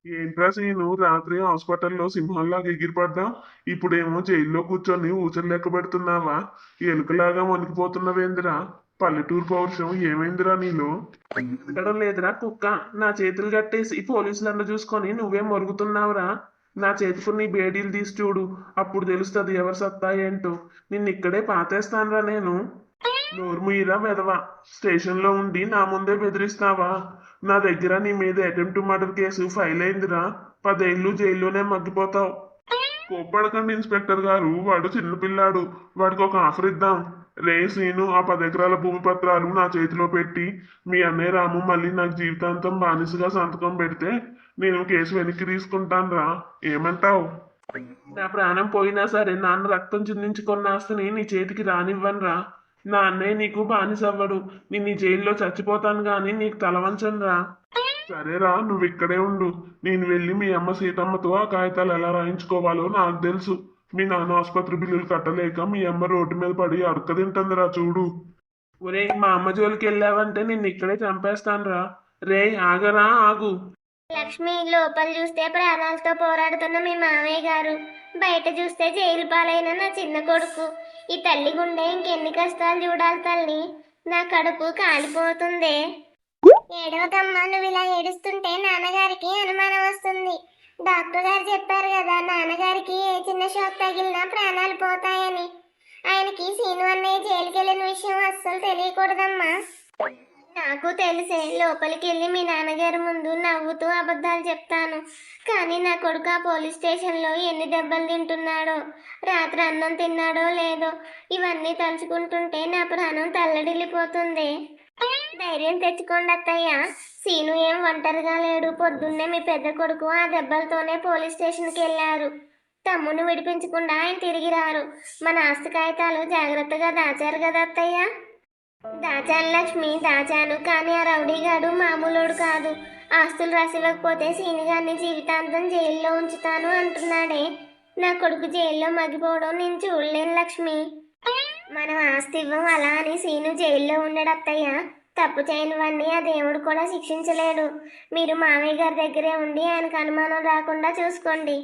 ఏంట్రా సీను రాత్రి హాస్పిటల్లో సింహంలాగా ఎగిరిపడ్డా ఇప్పుడేమో జైల్లో కూర్చొని ఊచలు లెక్క పెడుతున్నావా? ఎలుకలాగా వణికిపోతున్నవేందిరా? పల్లెటూరు పౌరుషం ఏమైందిరా నీలో? ఎక్కడం లేదురా కుక్క. నా చేతులు కట్టేసి పోలీసులను చూసుకొని నువ్వేం మరుగుతున్నావురా? నా చేతికి నీ బేడీలు తీసి చూడు. అప్పుడు తెలుస్తుంది ఎవరు సత్తా ఏంటో. నిన్నిక్కడే పాతేస్తానురా నేను. నోరు ముయ్యిరా వెధవ. స్టేషన్లో ఉండి నా ముందే బెదిరిస్తావా? నా దగ్గర నీ మీద అటెంప్ట్ మర్డర్ కేసు ఫైల్ అయిందిరా. 10 ఏళ్ళు జైల్లోనే మగ్గిపోతావు. కోప్పడకండి ఇన్స్పెక్టర్ గారు, వాడు చిన్నపిల్లాడు. వాడికి ఒక ఆఫర్ ఇద్దాం. రే సీను, ఆ 10 ఎకరాల భూమి పత్రాలు నా చేతిలో పెట్టి మీ అన్నయ్య రాము మళ్ళీ నాకు జీవితాంతం బానిసగా సంతకం పెడితే నేను కేసు వెనక్కి తీసుకుంటాను రా. ఏమంటావు? నా ప్రాణం పోయినా సరే నాన్న రక్తం చిందించుకున్న ఆస్తిని నీ చేతికి రానివ్వనురా. నా అన్నయ్య నీకు బానిసవ్వడు. నేను ఈ జైల్లో చచ్చిపోతాను గాని నీకు తలవంచను రా. సరేరా, నువ్వు ఇక్కడే ఉండు. నేను వెళ్ళి మీ అమ్మ సీతమ్మతో ఆ కాగితాలు ఎలా రాయించుకోవాలో నాకు తెలుసు. మీ నాన్న ఆసుపత్రి బిల్లులు కట్టలేక మీ అమ్మ రోడ్డు మీద పడి అడక తింటుందిరా చూడు. ఒరే, మా అమ్మ జోలికి వెళ్ళావంటే నిన్ను ఇక్కడే చంపేస్తాను రా. రే ఆగరా, ఆగు. లక్ష్మి లోపల చూస్తే ప్రాణాలతో పోరాడుతున్న మీ మామయ్య గారు, బయట చూస్తే జైలు పాలైన నా చిన్న కొడుకు. ఈ తల్లి గుండె ఇంకెన్ని కష్టాలు చూడాలి తల్లి. నా కడుపు కాలిపోతుంది. ఏడవకమ్మా, నువ్వు ఇలా ఏడుస్తుంటే నాన్నగారికి అనుమానం వస్తుంది. డాక్టర్ గారు చెప్పారు కదా, నాన్నగారికి ఏ చిన్న షాక్ తగిలినా ప్రాణాలు పోతాయని. ఆయనకి సీను అన్నయ్య జైలుకి వెళ్ళిన విషయం అస్సలు తెలియకూడదమ్మా. నాకు తెలిసే లోపలికి వెళ్ళి మీ నాన్నగారి ముందు నవ్వుతూ అబద్ధాలు చెప్తాను. కానీ నా కొడుకు ఆ పోలీస్ స్టేషన్లో ఎన్ని దెబ్బలు తింటున్నాడో, రాత్రి అన్నం తిన్నాడో లేదో, ఇవన్నీ తలుచుకుంటుంటే నా ప్రాణం తల్లడిల్లిపోతుంది. ధైర్యం తెచ్చుకోండి అత్తయ్య. సీను ఏం ఒంటరిగా లేడు. పొద్దున్నే మీ పెద్ద కొడుకు ఆ దెబ్బలతోనే పోలీస్ స్టేషన్కి వెళ్ళారు. తమ్ముని విడిపించకుండా ఆయన తిరిగి రారు. మన ఆస్తి కాగితాలు జాగ్రత్తగా దాచారు కదా అత్తయ్య. దాచాను లక్ష్మి, దాచాను. కానీ ఆ రౌడీగాడు మామూలోడు కాదు. ఆస్తులు రాసివ్వకపోతే సీనిగారిని జీవితాంతం జైల్లో ఉంచుతాను అంటున్నాడే. నా కొడుకు జైల్లో మగ్గిపోవడం నేను చూడలేను లక్ష్మి. మనం ఆస్తి ఇవ్వం అలా అని సీను జైల్లో ఉండడు అత్తయ్య. తప్పు చేయనివన్నీ ఆ దేవుడు కూడా శిక్షించలేడు. మీరు మామయ్య గారి దగ్గరే ఉండి ఆయనకు అనుమానం రాకుండా చూసుకోండి.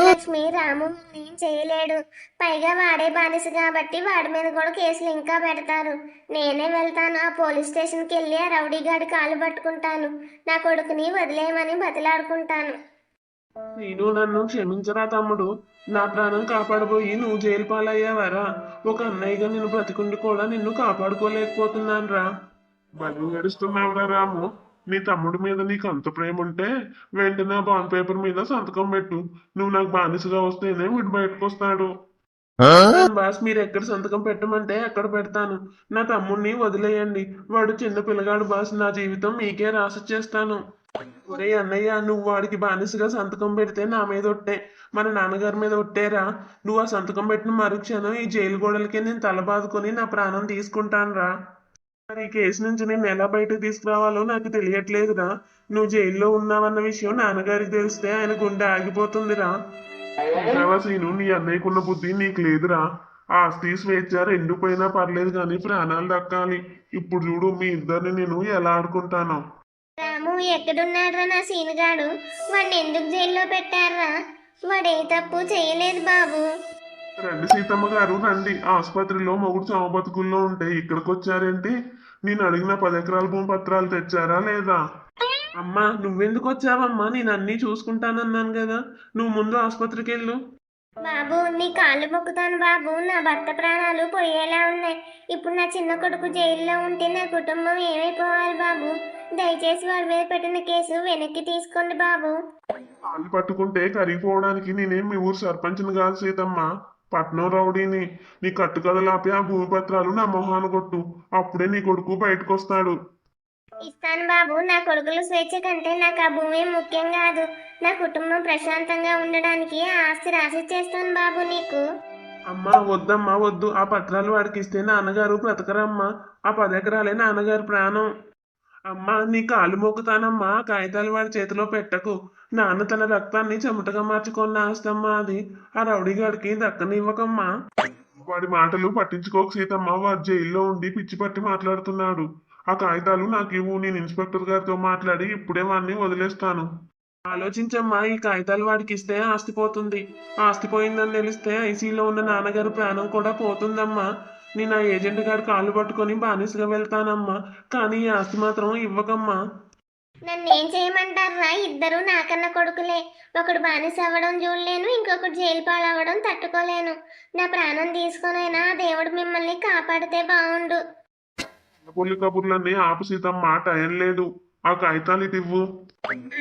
లక్ష్మి, రాము ఏం చేయలేడు. పైగా వాడే బానిస కాబట్టి వాడి మీద కూడా కేసులు ఇంకా పెడతారు. నేనే వెళ్తాను. ఆ పోలీస్ స్టేషన్కి వెళ్ళి ఆ రౌడీ గాడి కాలు పట్టుకుంటాను. నా కొడుకుని వదిలేయమని బతిలాడుకుంటాను. నేను నన్ను క్షమించరా తమ్ముడు. నా ప్రాణం కాపాడబోయి నువ్వు జైలు పాలయ్యావరా. ఒక అన్నయ్యగా నిన్ను బ్రతికుండి కూడా నిన్ను కాపాడుకోలేకపోతున్నాను రా. బలు గడుస్తున్నావురా రాము. నీ తమ్ముడి మీద నీకు అంత ప్రేమ ఉంటే వెంటనే ఆ బాండ్ పేపర్ మీద సంతకం పెట్టు. నువ్వు నాకు బానిసగా వస్తేనే వీడు బయటకు వస్తాడు. బాస్, మీరు ఎక్కడ సంతకం పెట్టమంటే అక్కడ పెడతాను. నా తమ్ముడిని వదిలేయండి. వాడు చిన్న పిల్లగాడు బాస్. నా జీవితం మీకే రాసిచ్చేస్తాను. ఒరే అన్నయ్య, నువ్వు వాడికి బానిసగా సంతకం పెడితే నా మీద ఒట్టే, మన నాన్నగారి మీద ఒట్టేరా. నువ్వు ఆ సంతకం పెట్టిన మరుక్షణం ఈ జైలు గోడలకే నేను తల బాదుకొని నా ప్రాణం తీసుకుంటాను రా. మరి ఈ కేసు నుంచి నేను ఎలా బయటకు తీసుకురావాలో నాకు తెలియట్లేదురా. నువ్వు జైల్లో ఉన్నావన్న విషయం నాన్నగారికి తెలిస్తే ఆయన గుండె ఆగిపోతుందిరా. సీను, నీ అన్నయ్యకున్న బుద్ధి నీకు లేదురా. ఆస్తి స్వేచ్ఛ రెండు పోయినా పర్లేదు కానీ ప్రాణాలు దక్కాలి. ఇప్పుడు చూడు మీ ఇద్దరిని నేను ఎలా ఆడుకుంటాను. రాము ఎక్కడున్నాడ్రా నా సీనుగాడు? వాడిని ఎందుకు జైల్లో పెట్టారా? వాడే తప్పు చేయలేదు బాబు. రండి సీతమ్మ గారు, రండి. ఆసుపత్రిలో మొగుడు చావు బతుకుల్లో ఉంటే ఇక్కడికి వచ్చారేంటి? నేను అడిగిన 10 ఎకరాల భూమి పత్రాలు తెచ్చారా లేదా? అమ్మా, నువ్వెందుకు వచ్చావమ్మా? నేను అన్నీ చూసుకుంటానన్నాను కదా. నువ్వు ముందు ఆసుపత్రికి వెళ్ళు. బాబు, నీ కాళ్ళు మొక్కుతాను బాబు. నా భర్త ప్రాణాలు పోయేలా ఉన్నాయి. ఇప్పుడు నా చిన్న కొడుకు జైల్లో ఉంటే నా కుటుంబం ఏమైపోవాలి బాబు? దయచేసి వాడి మీద పెట్టిన కేసు వెనక్కి తీసుకోండి బాబు. కాళ్ళు పట్టుకుంటే కరిగిపోవడానికి నేనేం మీ ఊరు సర్పంచ్ని కాదు సీతమ్మ, పట్నం రౌడీని. నీ కట్టుకథలాపి ఆ భూమి పత్రాలు నా మొహాన కొట్టు. అప్పుడే నీ కొడుకు బయటకు వస్తాడు. ఇస్తాను బాబు. నా కొడుకుల స్వేచ్ఛ కంటే నాకు ఆ భూమి ముఖ్యం కాదు. నా కుటుంబం ప్రశాంతంగా ఉండడానికి ఆ ఆస్తి రాసిచ్చేస్తాను బాబు నీకు. అమ్మా వద్దమ్మా, వద్దు. ఆ పత్రాలు వాడికి ఇస్తే నాన్నగారు బ్రతకరమ్మా. ఆ 10 ఎకరాలే నాన్నగారి ప్రాణం. అమ్మా, నీ కాలు మోగుతానమ్మా. ఆ కాగితాలు వాడి చేతిలో పెట్టకు. నాన్న తన రక్తాన్ని చెమటగా మార్చుకున్న ఆస్తమ్మా అది. ఆ రౌడీగాడికి దక్కనివ్వకమ్మా. వాడి మాటలు పట్టించుకోక సీతమ్మ. వాడు జైల్లో ఉండి పిచ్చి పట్టి మాట్లాడుతున్నాడు. ఆ కాగితాలు నాకు ఇవ్వు. నేను ఇన్స్పెక్టర్ గారితో మాట్లాడి ఇప్పుడే వాడిని వదిలేస్తాను. ఆలోచించమ్మా, ఈ కాగితాలు వాడికి ఇస్తే ఆస్తి పోతుంది. ఆస్తి పోయిందని తెలిస్తే ఐసీలో ఉన్న నాన్నగారు ప్రాణం కూడా పోతుందమ్మా. నేను ఆ ఏజెంట్ గారి కాళ్ళు పట్టుకొని బానిసగా వెళ్తానమ్మా. కానీ ఈ ఆస్తి మాత్రం ఇవ్వకమ్మా. నన్ను ఏం చేయమంటారా? ఇద్దరు నాకన్న కొడుకులే. ఒకడు బానిస అవ్వడం చూడలేను, ఇంకొకడు జైలు పాలవ్వడం తట్టుకోలేను. నా ప్రాణం తీసుకొనైనా ఆ దేవుడు మిమ్మల్ని కాపాడితే బాగుండు. పుల్లి కబుర్లన్నీ ఆపు సీతమ్మ, టైం లేదు. ఆ కాగితాలు ఇటు ఇవ్వు.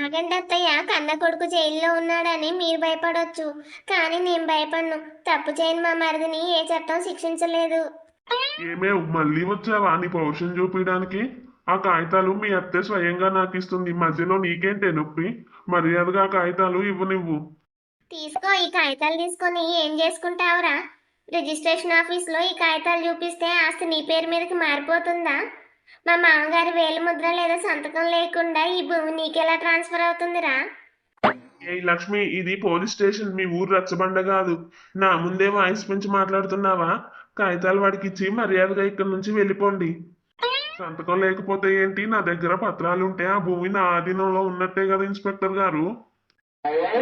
ఆగండి అత్తయ్య, కన్న కొడుకు జైల్లో ఉన్నాడని మీరు భయపడొచ్చు, కానీ నేను భయపడను. తప్పు చేయని మా మరిదిని ఏ చట్టం శిక్షించలేదు. ఏమే మళ్ళీ వచ్చావా నీ పౌరుషం చూపించడానికి? ఆ కాగితాలు మీ అత్తే స్వయంగా నాకు ఇస్తుంది, మధ్యలో నీకేంటే నొప్పి? మర్యాదగా ఆ కాగితాలు ఇవ్వు నువ్వు. తీసుకో, ఈ కాగితాలు తీసుకొని ఏం చేసుకుంటావురా? రిజిస్ట్రేషన్ ఆఫీస్లో ఈ కాగితాలు చూపిస్తే ఆస్తి నీ పేరు మీదకి మారిపోతుందా? మా మామగారి వేలు ముద్ర లేదా సంతకం లేకుండా ఈ భూమి నీకెలా ట్రాన్స్ఫర్ అవుతుందిరా? ఏ లక్ష్మి, ఇది పోలీస్ స్టేషన్, మీ ఊరు రచ్చబండ కాదు. నా ముందే వాయిస్ పెంచి మాట్లాడుతున్నావా? కాగితాలు వాడికి ఇచ్చి మర్యాదగా ఇక్కడి నుంచి వెళ్ళిపోండి. సంతకం లేకపోతే ఏంటి? నా దగ్గర పత్రాలుంటే ఆ భూమి నా ఆధీనంలో ఉన్నట్టే కదా ఇన్స్పెక్టర్ గారు.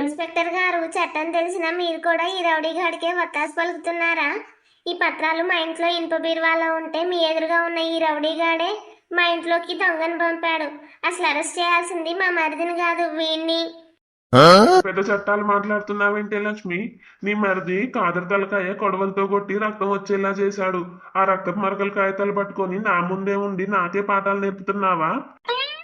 ఇన్స్పెక్టర్ గారు, చట్టం తెలిసినా మీరు కూడా ఈ రౌడీ గాడికే వత్తాసు పలుకుతున్నారా? ఈ పత్రాలు మా ఇంట్లో ఇనుప బీరువాలో ఉంటే మీ ఎదురుగా ఉన్న ఈ రౌడీ గాడే మా ఇంట్లోకి దొంగను పంపాడు. అసలు అరెస్ట్ చేయాల్సింది మా మరిదిని కాదు, వీణ్ణి. పెద్ద చట్టాలు మాట్లాడుతున్నావేంటే లక్ష్మి? నీ మరిది కాదర్ తలకాయ కొడవలతో కొట్టి రక్తం వచ్చేలా చేశాడు. ఆ రక్తపు మరకల కాగితాలు పట్టుకొని నా ముందే ఉండి నాకే పాఠాలు నేర్పుతున్నావా?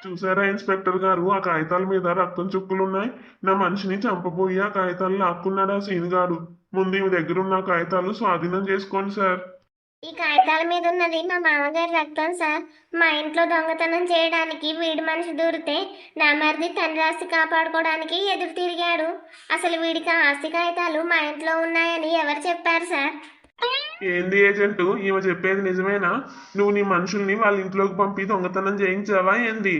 చూసారా ఇన్స్పెక్టర్ గారు, ఆ కాగితాల మీద రక్తం చుక్కులున్నాయి. నా మనిషిని చంపబోయి ఆ కాగితాలు లాక్కున్నాడు ఆ సీనుగాడు. ముందు మీ దగ్గర ఉన్న ఆ కాగితాలు స్వాధీనం చేసుకోండి సార్. ఈ కాగితాల మీద ఉన్నది మా మామగారి రక్తం సార్. మా ఇంట్లో దొంగతనం చేయడానికి వీడి మనిషి దూరితే నా మరిది తండ్రి ఆస్తి కాపాడుకోవడానికి ఎదురు తిరిగాడు. అసలు వీడికి ఆ ఆస్తి కాగితాలు మా ఇంట్లో ఉన్నాయని ఎవరు చెప్పారు సార్? ఏంది ఏజెంటు, ఈమె చెప్పేది నిజమేనా? నువ్వు నీ మనుషుల్ని వాళ్ళ ఇంట్లోకి పంపి దొంగతనం చేయించావా ఏంది?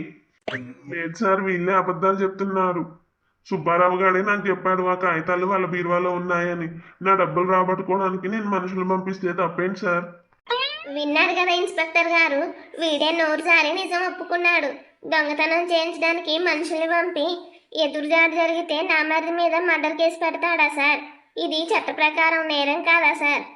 లేదు సార్, వీళ్ళే అబద్ధాలు చెప్తున్నారు. సుబ్బారావు గారే నాకు చెప్పాడు ఆ కాగితాలు వాళ్ళ బీరువాలో ఉన్నాయని. నా డబ్బులు రాబట్టుకోవడానికి నేను మనుషులు పంపిస్తే తప్పేంటి సార్? విన్నారు కదా ఇన్స్పెక్టర్ గారు, వీడే నోరుసారి నిజం ఒప్పుకున్నాడు. దొంగతనం చేయించడానికి మనుషుల్ని పంపి ఎదురుదాడి జరిగితే నా మరిది మీద మర్డర్ కేసు పెడతాడా సార్? ఇది చట్ట ప్రకారం నేరం కాదా సార్?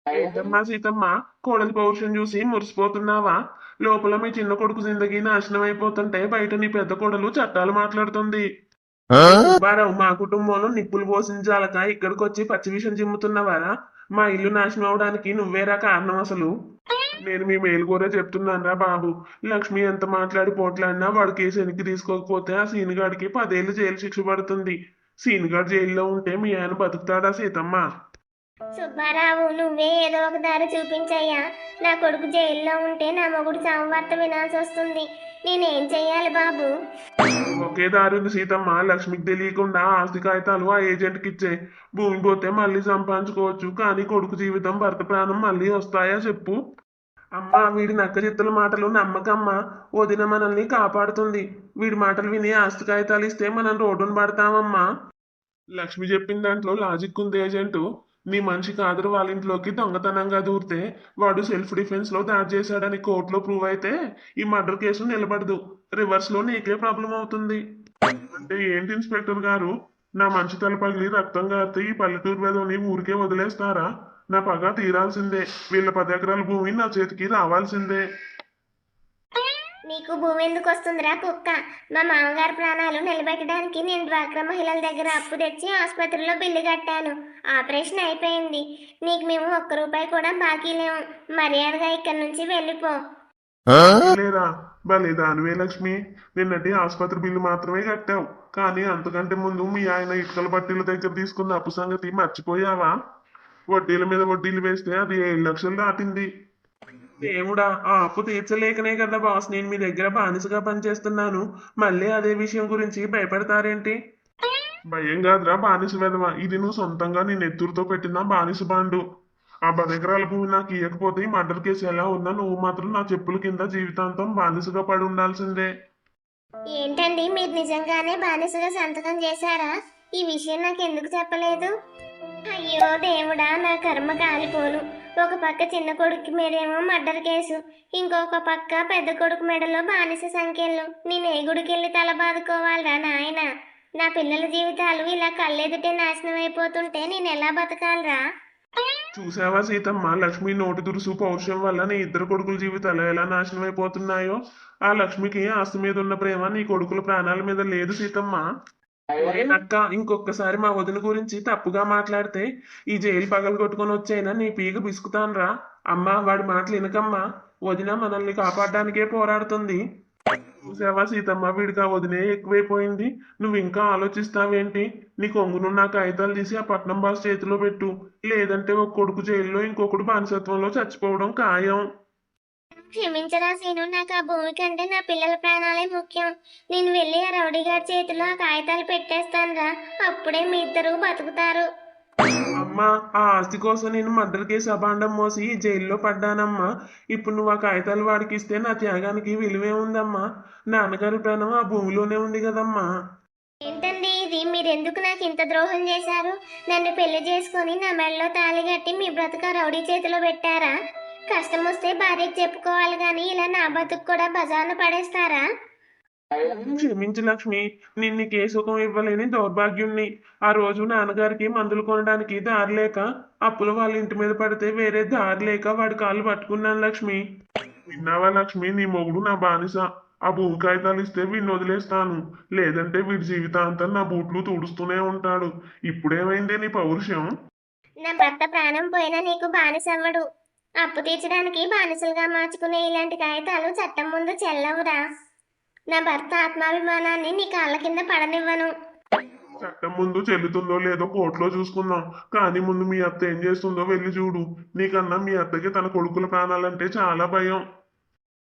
ఏంటమ్మా సీతమ్మ, కోడలి పౌరుషం చూసి మురిసిపోతున్నావా? లోపల మీ చిన్న కొడుకు జిందగీ నాశనం అయిపోతుంటే బయట నీ పెద్ద కొడలు చట్టాలు మాట్లాడుతుంది. సుబ్బారావు, మా కుటుంబంలో నిప్పులు పోసించాలక ఇక్కడికి వచ్చి పచ్చి విషం చిమ్ముతున్నావారా? మా ఇల్లు నాశనం అవడానికి నువ్వేరా కారణం అసలు. నేను మీ మేలు కూడా చెప్తున్నానురా బాబు. లక్ష్మి ఎంత మాట్లాడి పోట్లాడినా వాడు కేసు వెనక్కి తీసుకోకపోతే ఆ సీనుగాడికి 10 ఏళ్ళు జైలు శిక్ష పడుతుంది. సీనుగాడు జైల్లో ఉంటే మీ ఆయన బతుకుతాడా సీతమ్మ? సుబ్బారావు, నువ్వే ఏదో ఒక దారి చూపించయ్యా. నా కొడుకు జైల్లో ఉంటే నా మొగుడు చావు వార్త వినాల్సి వస్తుంది. నేనేం చెయ్యాలి బాబు? ఒకే దారి ఉంది సీతమ్మ. లక్ష్మికి తెలియకుండా ఆస్తి కాగితాలు ఆ ఏజెంట్కి ఇచ్చే. భూమి పోతే మళ్ళీ సంపాదించుకోవచ్చు, కానీ కొడుకు జీవితం భర్త ప్రాణం మళ్ళీ వస్తాయా చెప్పు? అమ్మా, వీడి నక్క చిత్తుల మాటలు నమ్మకమ్మా. వదిన మనల్ని కాపాడుతుంది. వీడి మాటలు విని ఆస్తి కాగితాలు ఇస్తే మనం రోడ్డును పడతామమ్మా. లక్ష్మి చెప్పిన దాంట్లో లాజిక్ ఉంది ఏజెంటు. నీ మనిషి కాదరు వాళ్ళ ఇంట్లోకి దొంగతనంగా దూరితే వాడు సెల్ఫ్ డిఫెన్స్ లో దాడి చేశాడని కోర్టులో ప్రూవ్ అయితే ఈ మర్డర్ కేసు నిలబడదు. రివర్స్ లో నీకే ప్రాబ్లం అవుతుంది. అంటే ఏంటి ఇన్స్పెక్టర్ గారు? నా మనిషి తల పగిలి రక్తం గారితే ఈ పల్లెటూరు వెధవని ఊరికే వదిలేస్తారా? నా పగ తీరాల్సిందే. వీళ్ళ 10 ఎకరాల భూమి నా చేతికి రావాల్సిందే. నీకు భూమి ఎందుకు వస్తుందిరా కుక్క? మా మామగారి ప్రాణాలు నిలబెట్టడానికి నేను డ్వాక్రా మహిళల దగ్గర అప్పు తెచ్చి ఆసుపత్రిలో బిల్లు కట్టాను. ఆపరేషన్ అయిపోయింది. నీకు మేము 1 రూపాయి కూడా బాకీ లేము. మర్యాదగా ఇక్కడి నుంచి వెళ్ళిపో. లేరా? భలే దానివే లక్ష్మి. నిన్నటి ఆసుపత్రి బిల్లు మాత్రమే కట్టావు, కానీ అంతకంటే ముందు మీ ఆయన ఇటుకల పట్టీల దగ్గర తీసుకున్న అప్పు సంగతి మర్చిపోయావా? వడ్డీల మీద వడ్డీలు వేస్తే అది 7 లక్షలు దాటింది. దేవుడా, ఆ అప్పు తీర్చలేకనే కదా బాస్ నేను మీ దగ్గర బానిసగా పనిచేస్తున్నాను. మళ్ళీ అదే విషయం గురించి భయపడతారేంటి? భయం కాదురా బానిస వెధవ, ఇది నువ్వు సొంతంగా నీ నెత్తురుతో పెట్టిన బానిస బాండు. ఆ 10 ఎకరాల భూమి నాకు ఇవ్వకపోతే ఈ మర్డర్ కేసు ఎలా ఉన్నా నువ్వు మాత్రం నా చెప్పుల కింద జీవితాంతం బానిసగా పడి ఉండాల్సిందే. ఏంటండి, మీరు నిజంగానే బానిసగా సంతకం చేశారా? ఈ విషయం నాకు ఎందుకు చెప్పలేదు? అయ్యో దేవుడా, నా కర్మ కాలిపోను. ఒక పక్క చిన్న కొడుకు మీదేమో మర్డర్ కేసు, ఇంకొక పక్క పెద్ద కొడుకు మెడలో బానిస సంఖ్యలు. నేను ఏ గుడికెళ్ళి తల బాదుకోవాలరా నాయన? నా పిల్లల జీవితాలు ఇలా కళ్ళెదుటే నాశనం అయిపోతుంటే నేను ఎలా బతకాలరా? చూసావా సీతమ్మ, లక్ష్మి నోటి దురుసు పౌరుషం వల్ల నీ ఇద్దరు కొడుకుల జీవితాలు ఎలా నాశనం అయిపోతున్నాయో. ఆ లక్ష్మికి ఆస్తి మీద ఉన్న ప్రేమ నీ కొడుకుల ప్రాణాల మీద లేదు సీతమ్మ. అక్క ఇంకొకసారి మా వదిన గురించి తప్పుగా మాట్లాడితే ఈ జైలు పగలు కొట్టుకొని వచ్చైనా నీ పీక పిసుకుతాన్రా. అమ్మా వాడి మాటలు వినకమ్మా. వదిన మనల్ని కాపాడడానికే పోరాడుతుంది. చూసావా సీతమ్మ, వీడికి ఆ వదినే ఎక్కువైపోయింది. నువ్వు ఇంకా ఆలోచిస్తావేంటి? నీ కొంగునున్న ఆ కాగితాలు తీసి ఆ పట్నం బాస్ చేతిలో పెట్టు. లేదంటే ఒక కొడుకు జైల్లో ఇంకొకడు బానిసత్వంలో చచ్చిపోవడం ఖాయం. క్షమించరా సీను, నాకు ఆ భూమి కంటే నా పిల్లల ప్రాణాలే ముఖ్యం. నేను వెళ్ళి ఆ రౌడీ గారి చేతిలో ఆ కాగితాలు పెట్టేస్తానురా. అప్పుడే మీ ఇద్దరు బతుకుతారు. అమ్మా ఆ ఆస్తి కోసం నేను మర్డర్ కేసు అబాండం మోసి జైల్లో పడ్డానమ్మా. ఇప్పుడు నువ్వు ఆ కాగితాలు వాడికి ఇస్తే నా త్యాగానికి విలువే ఉందమ్మా. నాన్నగారి ప్రాణం ఆ భూమిలోనే ఉంది కదమ్మా. ఏంటండి ఇది? మీరెందుకు నాకు ఇంత ద్రోహం చేశారు? నన్ను పెళ్లి చేసుకొని నా మెడలో తాళి కట్టి మీ బ్రతుక రౌడీ చేతిలో పెట్టారా? కష్టం వస్తే భార్యకు చెప్పుకోవాలి గాని ఇలా నా బతుకు కూడా బజార్న పడేస్తారా? క్షమించు లక్ష్మి, నిన్ను ఏ సుఖం ఇవ్వలేని దౌర్భాగ్యుణ్ణి. ఆ రోజు నాన్నగారికి మందులు కొనడానికి దారి లేక అప్పులు వాళ్ళ ఇంటి మీద పడితే వేరే దారి లేక వాడి కాళ్ళు పట్టుకున్నాను లక్ష్మి. విన్నావా లక్ష్మి, నీ మొగుడు నా బానిస. ఆ భూమి కాగితాలు ఇస్తే వీడిని వదిలేస్తాను. లేదంటే వీడి జీవితాంతం నా బూట్లు తుడుస్తూనే ఉంటాడు. ఇప్పుడేమైందే నీ పౌరుషం? నా భర్త ప్రాణం పోయినా నీకు బానిసవ్వడు. అప్పు తీర్చడానికి బానిసలుగా మార్చుకునే ఇలాంటి కాగితాలు చట్టం ముందు చెల్లవురా. నా భర్త ఆత్మాభిమానాన్ని నీ కాళ్ళ కింద పడనివ్వను. చట్టం ముందు చెల్లుతుందో లేదో కోర్టులో చూసుకుందాం. కానీ ముందు మీ అత్త ఏం చేస్తుందో వెళ్ళి చూడు. నీకన్నా మీ అత్తకి తన కొడుకుల ప్రాణాలంటే చాలా భయం.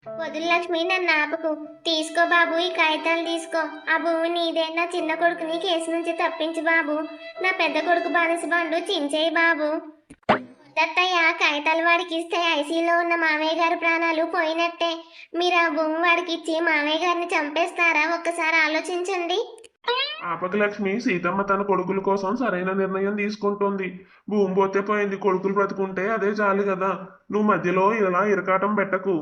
వదిలి లక్ష్మి, నన్ను ఆపకు. తీసుకో బాబు, ఈ కాగితాలు తీసుకో. ఆ భూమి నీదే. నా చిన్న కొడుకుని కేసు నుంచి తప్పించు బాబు. నా పెద్ద కొడుకు బానిస బండు చించేయి బాబు. దత్తయ్య, కాగితాలు వాడికి ఇస్తే ఐసీలో ఉన్న మామయ్య గారి ప్రాణాలు పోయినట్టే. మీరు ఆ భూమి వాడికి ఇచ్చి మామయ్య గారిని చంపేస్తారా? ఒక్కసారి ఆలోచించండి. ఆపక లక్ష్మి, సీతమ్మ తన కొడుకుల కోసం సరైన నిర్ణయం తీసుకుంటుంది. భూమి పోతే పోయింది, కొడుకులు బ్రతుకుంటే అదే చాలు కదా. నువ్వు మధ్యలో ఇలా ఇరకాటం పెట్టకు.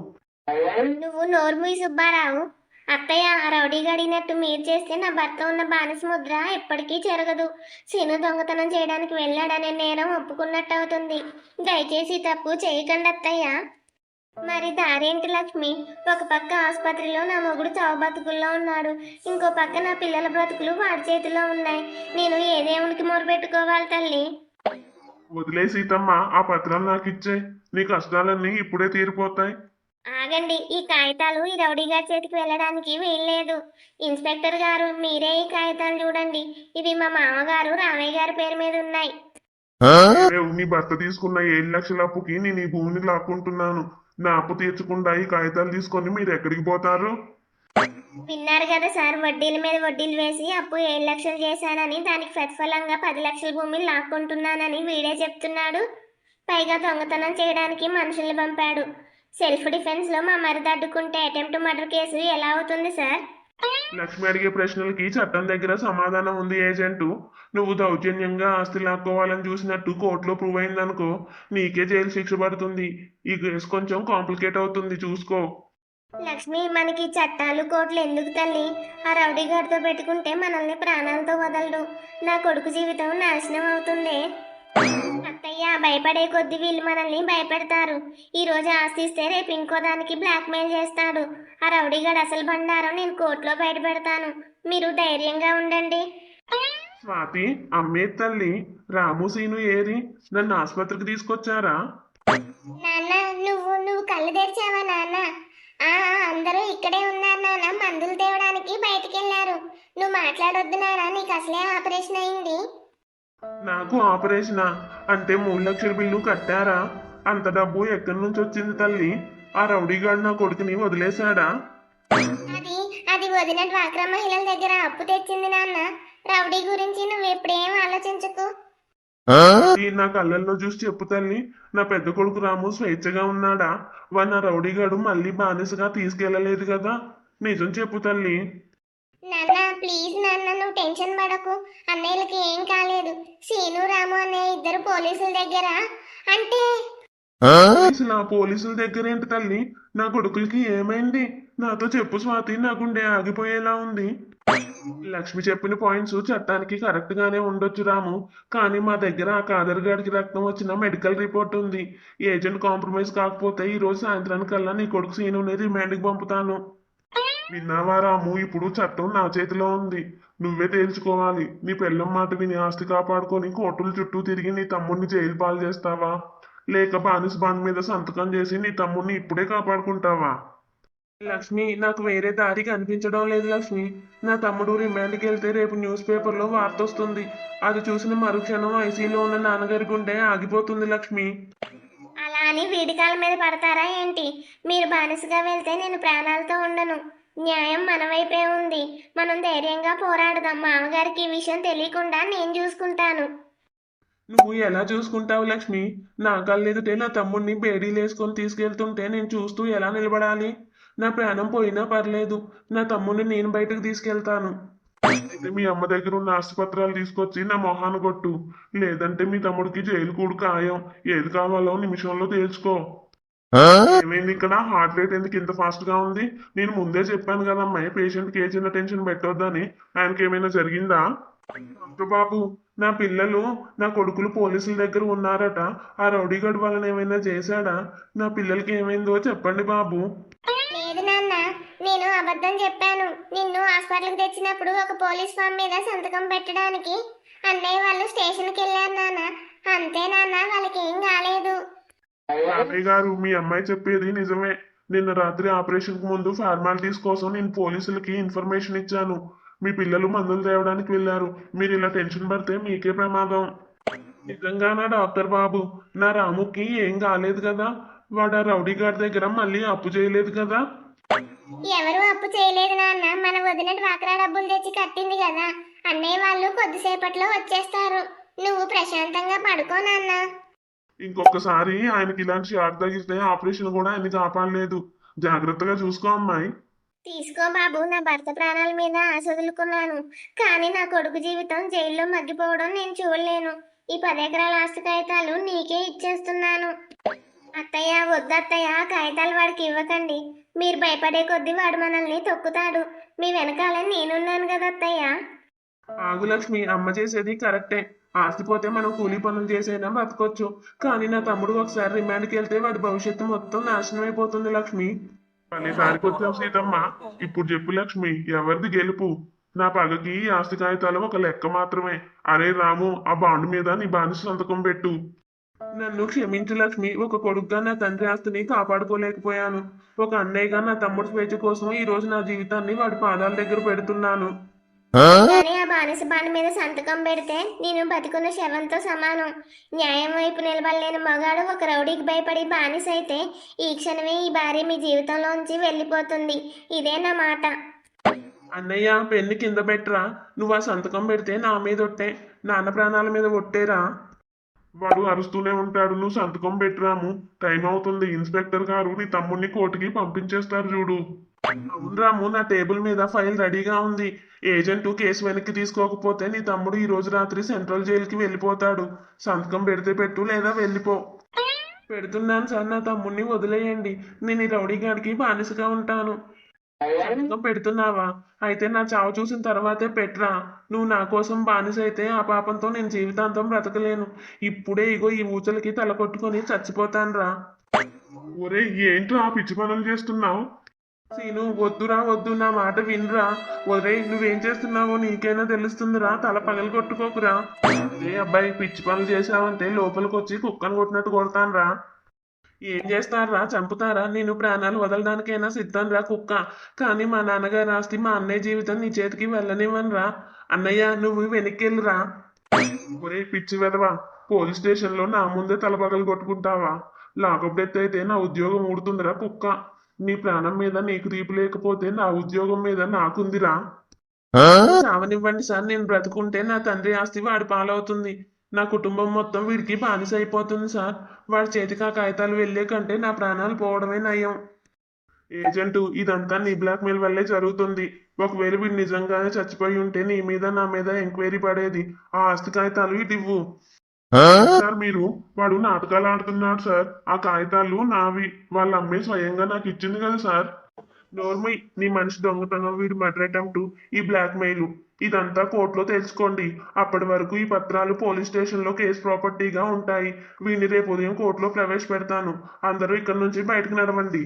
నువ్వు నోర్మూయి సుబ్బారావు. అత్తయ్య, ఆ రౌడీ గడినట్టు మీరు చేస్తే నా భర్త ఉన్న బానిస ముద్ర ఎప్పటికీ చెరగదు. సీను దొంగతనం చేయడానికి వెళ్ళాడనే నేరం ఒప్పుకున్నట్టు అవుతుంది. దయచేసి తప్పు చేయకండి అత్తయ్య. మరి దారేంటి లక్ష్మి? ఒక పక్క ఆసుపత్రిలో నా మొగుడు చావు బతుకుల్లో ఉన్నాడు. ఇంకో పక్క నా పిల్లల బ్రతుకులు వాడి చేతిలో ఉన్నాయి. నేను ఏ దేవునికి మొరపెట్టుకోవాలి తల్లి? వదిలే సీతమ్మ, ఆ పత్రం నాకు ఇచ్చే. నీ కష్టాలన్నీ ఇప్పుడే తీరిపోతాయి. ఆగండి, ఈ కాగితాలు ఈ రౌడీ గారి చేతికి వెళ్ళడానికి వీల్లేదు. ఇన్స్పెక్టర్ గారు, మీరే ఈ కాగితాలు చూడండి. ఇవి మా మామగారు రామయ్య గారి పేరు మీద ఉన్నాయి. రేవు, నీ భర్త తీసుకున్న 7 లక్షల అప్పుకి నేను ఈ భూమిని లాక్కుంటున్నాను. నా అప్పు తీర్చకుండా ఈ కాగితాలు తీసుకొని మీరు ఎక్కడికి పోతారు? విన్నారు కదా సార్, వడ్డీల మీద వడ్డీలు వేసి అప్పు 7 లక్షలు చేశానని, దానికి ప్రతిఫలంగా 10 లక్షల భూమిని లాక్కుంటున్నానని వీడే చెప్తున్నాడు. పైగా దొంగతనం చేయడానికి మనుషుల్ని పంపాడు. సెల్ఫ్ డిఫెన్స్ లో మా మరిది అడ్డుకుంటే అటెంప్ట్ మర్డర్ కేసు ఎలా అవుతుంది సార్? లక్ష్మి అడిగే ప్రశ్నలకి చట్టం దగ్గర సమాధానం ఉంది ఏజెంటు. నువ్వు దౌర్జన్యంగా ఆస్తి లాక్కోవాలని చూసినట్టు కోర్టులో ప్రూవ్ అయిందనుకో, నీకే జైలు శిక్ష పడుతుంది. ఈ కేసు కొంచెం కాంప్లికేట్ అవుతుంది, చూసుకో. లక్ష్మి, మనకి చట్టాలు కోర్టులు ఎందుకు తల్లి? ఆ రౌడీ గారితో పెట్టుకుంటే మనల్ని ప్రాణాలతో వదలడు. నా కొడుకు జీవితం నాశనం అవుతుంది. అత్తయ్య, భయపడే కొద్ది వీళ్ళు మనల్ని భయపెడతారు. ఈ రోజు ఆస్తి ఇస్తే రేపు ఇంకో దానికి బ్లాక్మెయిల్ చేస్తాడు. ఆ రౌడీ గారు అసలు బండారం నేను కోర్టులో బయట పెడతాను. మీరు ధైర్యంగా ఉండండి. స్వాతి, అమ్మే తల్లి, రాము సీను ఏరి? నన్ను ఆసుపత్రికి తీసుకొచ్చారా? నాన్న, నువ్వు కళ్ళు తెరిచావా నాన్న? అందరూ ఇక్కడే ఉన్నారు నాన్న. మందులు తేవడానికి బయటికి వెళ్ళారు. నువ్వు మాట్లాడొద్దు నాన్న, నీకు అసలే ఆపరేషన్ అయింది. నాకు ఆపరేషనా? అంటే 3 లక్షల బిల్లు కట్టారా? అంత డబ్బు ఎక్కడి నుంచి వచ్చింది తల్లి? ఆ రౌడీగాడు నా కొడుకుని వదిలేశాడా? అది వదిన డ్వాక్రా మహిళల దగ్గర అప్పు తెచ్చింది నాన్న. రౌడీ గురించి నువ్వు ఎప్పుడేం ఆలోచించకు. ఈ నా కళ్ళల్లో చూసి చెప్పు తల్లి, నా పెద్ద కొడుకు రాము స్వేచ్ఛగా ఉన్నాడా? వాడు నా రౌడీగాడు మళ్ళీ బానిసగా తీసుకెళ్లలేదు కదా? నిజం చెప్పు తల్లి. నాన్న, ప్లీజ్ నాన్న, నువ్వు టెన్షన్ పడకు. అన్నయ్యలకి ఏం కాలేదు. సీను రాము అనే ఇద్దరు పోలీసుల దగ్గర అంటే అసలు ఆ పోలీసుల దగ్గర ఏంటి తల్లి? నా కొడుకులకి ఏమైంది? నాతో చెప్పు స్వాతి, నా గుండె ఆగిపోయేలా ఉంది. లక్ష్మి చెప్పిన పాయింట్స్ చట్టానికి కరెక్ట్ గానే ఉండొచ్చు రాము, కానీ మా దగ్గర ఆ కాదర్ గాడికి రక్తం వచ్చిన మెడికల్ రిపోర్ట్ ఉంది. ఏజెంట్ కాంప్రమైజ్ కాకపోతే ఈ రోజు సాయంత్రానికల్లా నీ కొడుకు సీనుని రిమాండ్కి పంపుతాను. విన్నావా రాము, ఇప్పుడు చట్టం నా చేతిలో ఉంది. నువ్వే తేల్చుకోవాలి. నీ పెళ్ళం మాట విని ఆస్తి కాపాడుకొని కోర్టుల చుట్టూ తిరిగి నీ తమ్ముడిని జైలు పాలు చేస్తావా, లేక బానిస బాండ్ మీద సంతకం చేసి నీ తమ్ముడిని ఇప్పుడే కాపాడుకుంటావా? లక్ష్మి, నాకు వేరే దారి కనిపించడం లేదు లక్ష్మి. నా తమ్ముడు రిమాండ్కి వెళ్తే రేపు న్యూస్ పేపర్లో వార్త వస్తుంది. అది చూసిన మరుక్షణం ఐసీలో ఉన్న నాన్నగారి గుండె ఆగిపోతుంది లక్ష్మి. అలా అని వీడికాల మీద పడతారా ఏంటి? మీరు బానిసగా వెళ్తే నేను ప్రాణాలతో ఉండను. న్యాయం మన వైపే ఉంది. మనం ధైర్యంగా పోరాడదాం. మామగారికి ఈ విషయం తెలియకుండా నేను చూసుకుంటాను. నువ్వు ఎలా చూసుకుంటావు లక్ష్మి? నా కళ్ళెదుటే నా తమ్ముడిని బేడీలు వేసుకొని తీసుకెళ్తుంటే నేను చూస్తూ ఎలా నిలబడాలి? నా ప్రాణం పోయినా పర్లేదు, నా తమ్ముడిని నేను బయటకు తీసుకెళ్తాను. అయితే మీ అమ్మ దగ్గర ఉన్న ఆస్తిపత్రాలు తీసుకొచ్చి నా మొహాన్ని కొట్టు. లేదంటే మీ తమ్ముడికి జైలు కూడు ఖాయం. ఏది కావాలో నిమిషంలో తేల్చుకో. ఏమైంది ఇక్కడ? హార్ట్ రేట్ ఎందుకు ఇంత ఫాస్ట్ గా ఉంది? నేను ముందే చెప్పాను కదమ్మాయి, పేషెంట్ కి ఏ చిన్న టెన్షన్ పెట్టొద్దని. ఆయనకి ఏమైనా జరిగిందా? డాక్టర్ బాబు, నా పిల్లలు, నా కొడుకులు పోలీసుల దగ్గర ఉన్నారట. ఆ రౌడీగడ్ వాళ్ళని ఏమైనా చేశాడా? నా పిల్లలకి ఏమైందో చెప్పండి బాబు. లేదు నాన్న, నేను అబద్ధం చెప్పాను. నిన్ను హాస్పిటల్కి తెచ్చినప్పుడు ఒక పోలీస్ ఫామ్ మీద సంతకం పెట్టడానికి అన్నయ్య వాళ్ళు స్టేషన్కి వెళ్ళారు నాన్న. అంతే నాన్న, వాళ్ళకి ఏం కాలేదు. రామయ్య గారు, మీ అమ్మాయి చెప్పేది నిజమే. నిన్న రాత్రి ఆపరేషన్ కు ముందు ఫార్మాలిటీస్ కోసం నేను పోలీసులకి ఇన్ఫర్మేషన్ ఇచ్చాను. మీ పిల్లలు మందులు తేవడానికి వెళ్ళారు. మీరు ఇలా టెన్షన్ పడితే మీకే ప్రమాదం. నిజంగానా డాక్టర్ బాబు? నా రాముకి ఏం కాలేదు కదా? వాడు ఆ రౌడీ గారి దగ్గర మళ్ళీ అప్పు చేయలేదు కదా? ఎవరు అప్పు చేయలేదు నాన్న. మన వదిన డ్వాక్రా డబ్బులు తెచ్చి కట్టింది కదా. అన్నయ్య వాళ్ళు కొద్దిసేపట్లో వచ్చేస్తారు. నువ్వు ప్రశాంతంగా పడుకో నాన్న. ఇంకొకసారి ఆయనకి ఇలాంటి షాక్ తగిలితే ఆపరేషన్ కూడా ఆయన్ని కాపాడలేదు. జాగ్రత్తగా చూసుకో అమ్మాయి. తీసుకో బాబు, నా భర్త ప్రాణాల మీద ఆశ వదులుకున్నాను. కానీ నా కొడుకు జీవితం జైల్లో మగ్గిపోవడం నేను చూడలేను. ఈ 10 ఎకరాల ఆస్తి కాగితాలు నీకే ఇచ్చేస్తున్నాను. అత్తయ్య, వద్దత్తయ్య, ఆ కాగితాలు వాడికి ఇవ్వకండి. మీరు భయపడే కొద్దీ వాడు మనల్ని తొక్కుతాడు. మీ వెనకాల నేనున్నాను కదా అత్తయ్య. ఆగు లక్ష్మి, అమ్మ చేసేది కరెక్టే. ఆస్తిపోతే మనం కూలీ పనులు చేసైనా బతకొచ్చు. కానీ నా తమ్ముడు ఒకసారి రిమాండ్కి వెళ్తే వాడి భవిష్యత్తు మొత్తం నాశనం అయిపోతుంది లక్ష్మి. పని దారికి వచ్చావు సీతమ్మ. ఇప్పుడు చెప్పు లక్ష్మి, ఎవరిది గెలుపు? నా పగకి ఈ ఆస్తి కాగితాలు ఒక లెక్క మాత్రమే. అరే రాము, ఆ బాండ్ మీద నీ బానిస సంతకం పెట్టు. నన్ను క్షమించు లక్ష్మి. ఒక కొడుకుగా నా తండ్రి ఆస్తిని కాపాడుకోలేకపోయాను. ఒక అన్నయ్యగా నా తమ్ముడు స్వేచ్ఛ కోసం ఈ రోజు నా జీవితాన్ని వాడి పాదాల దగ్గర పెడుతున్నాను. కానీ ఆ బానిస బాండ్ మీద సంతకం పెడితే నేను బతికున్న శవంతో సమానం. న్యాయం వైపు నిలబడలేని మగాడు ఒక రౌడీకి భయపడి బానిస అయితే ఈ క్షణమే ఈ భార్య మీ జీవితంలోంచి వెళ్ళిపోతుంది. ఇదే నా మాట. అన్నయ్య, పెన్ను కింద పెట్టరా. నువ్వు ఆ సంతకం పెడితే నా మీద ఒట్టే, నాన్న ప్రాణాల మీద ఒట్టేరా. వాడు అరుస్తూనే ఉంటాడు. నువ్వు సంతకం పెట్టిరాము. టైం అవుతుంది. ఇన్స్పెక్టర్ గారు నీ తమ్ముడిని కోర్టుకి పంపించేస్తారు చూడు. అవును రాము, నా టేబుల్ మీద ఫైల్ రెడీగా ఉంది. ఏజెంట్ కేసు వెనక్కి తీసుకోకపోతే నీ తమ్ముడు ఈ రోజు రాత్రి సెంట్రల్ జైలుకి వెళ్ళిపోతాడు. సంతకం పెడితే పెట్టు, లేదా వెళ్ళిపో. పెడుతున్నాను సార్, నా తమ్ముడిని వదిలేయండి. నేను ఈ రౌడీ గాడికి బానిసగా ఉంటాను. సంతకం పెడుతున్నావా? అయితే నా చావు చూసిన తర్వాతే పెట్రా. నువ్వు నా కోసం బానిస అయితే ఆ పాపంతో నేను జీవితాంతం బ్రతకలేను. ఇప్పుడే ఇగో ఈ ఊచలకి తల కొట్టుకొని చచ్చిపోతానురా. ఒరే, ఏంట్రా ఆ పిచ్చి పనులు చేస్తున్నావు? సీను, వద్దురా, వద్దు, నా మాట వినరా. ఒరేయ్, నువ్వేం చేస్తున్నావో నీకైనా తెలుస్తుందిరా. తల పగలు కొట్టుకోకురా. ఏ అబ్బాయి, పిచ్చి పనులు చేసావంటే లోపలికి వచ్చి కుక్కను కొట్టినట్టు కొడతానురా. ఏం చేస్తారా? చంపుతారా? నేను ప్రాణాలు వదలడానికైనా సిద్ధం రా కుక్క. కానీ మా నాన్నగారు ఆస్తి, మా అన్నయ్య జీవితం నీ చేతికి వెళ్ళనివ్వనురా. అన్నయ్య, నువ్వు వెనక్కి వెళ్ళురా. ఒరే పిచ్చి వెదవా, పోలీస్ స్టేషన్ లో నా ముందే తలపగలు కొట్టుకుంటావా? లాకప్ డెత్ అయితే నా ఉద్యోగం ఊడుతుందిరా కుక్క. నీ ప్రాణం మీద నీకు తీపి లేకపోతే నా ఉద్యోగం మీద నాకుందిరా. చావనివ్వండి సార్. నేను బ్రతుకుంటే నా తండ్రి ఆస్తి వాడి పాలవుతుంది. నా కుటుంబం మొత్తం వీడికి బానిస అయిపోతుంది సార్. వాడి చేతికి ఆ కాగితాలు వెళ్ళే కంటే నా ప్రాణాలు పోవడమే నయం. ఏజెంట్, ఇదంతా నీ బ్లాక్ మెయిల్ వల్లే జరుగుతుంది. ఒకవేళ వీడు నిజంగానే చచ్చిపోయి ఉంటే నీ మీద నా మీద ఎంక్వైరీ పడేది. ఆ ఆస్తి కాగితాలు ఇటు ఇవ్వు. సార్, మీరు వాడు నాటకాలు ఆడుతున్నాడు సార్. ఆ కాగితాలు నావి. వాళ్ళ అమ్మే స్వయంగా నాకు ఇచ్చింది కదా సార్. నోర్మై, నీ మనిషి దొంగతనం, వీడి మర్డర్ అటెంప్ట్, ఈ బ్లాక్ మెయిల్ ఇదంతా కోర్టులో తెలుసుకోండి. అప్పటి వరకు ఈ పత్రాలు పోలీస్ స్టేషన్ లో కేసు ప్రాపర్టీగా ఉంటాయి. వీడిని రేపు ఉదయం కోర్టులో ప్రవేశపెడతాను. అందరూ ఇక్కడ నుంచి బయటకు నడవండి.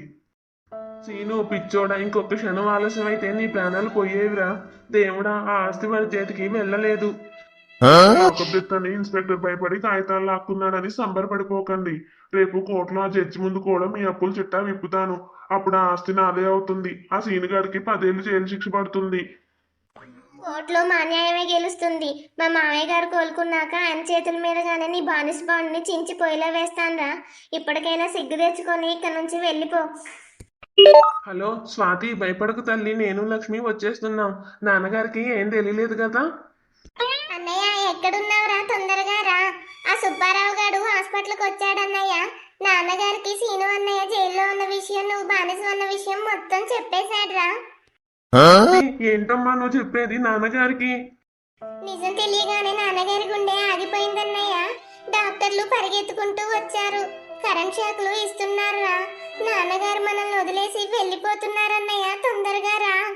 సీను పిచ్చోడా, ఇంకొక క్షణం ఆలస్యం అయితే నీ ప్రాణాలు పోయేవిరా. దేవుడా, ఆ ఆస్తి వారి చేతికి వెళ్ళలేదు. ఒకరిద్దరిని ఇన్స్పెక్టర్ భయపడి కాగితాలు లాక్కున్నాడని సంబరపడిపోకండి. రేపు కోర్టులో ఆ జడ్జి ముందు కూడా మీ అప్పుల చిట్టా విప్పుతాను. అప్పుడు ఆ ఆస్తి నాదే అవుతుంది. ఆ సీనుగాడికి 10 ఏళ్ళు జైలు శిక్ష పడుతుంది. కోర్టులో మా న్యాయమే గెలుస్తుంది. మా మామయ్య గారు కోలుకున్నాక ఆయన చేతుల మీదగానే నీ బానిస బాండ్ని చించి పొయ్యిలో వేస్తానురా. ఇప్పటికైనా సిగ్గు తెచ్చుకొని ఇక్కడ నుంచి వెళ్ళిపో. హలో స్వాతి, భయపడకు తల్లి, నేను లక్ష్మి వచ్చేస్తున్నాం. నాన్నగారికి ఏం తెలియలేదు కదా. అన్నయ్య ఎక్కడున్నావురా? తొందరగా రా. ఆ సుబ్బారావు గారు హాస్పిటల్కి వచ్చాడన్నయ్య. నాన్నగారికి సీను అన్నయ్య జైల్లో ఉన్న విషయం, నువ్వు బానిస ఉన్న విషయం మొత్తం చెప్పేశాడ్రా. ఏంటమ్మా నువ్వు చెప్పేది నాన్నగారికి? నిజం తెలియగానే నాన్నగారి గుండె ఆగిపోయిందన్నయ్య. డాక్టర్లు పరిగెత్తుకుంటూ వచ్చారు. కరెంట్ షాకులు ఇస్తున్నారురా. నాన్నగారు మనల్ని వదిలేసి వెళ్ళిపోతున్నారన్నయ్య. తొందరగా రా.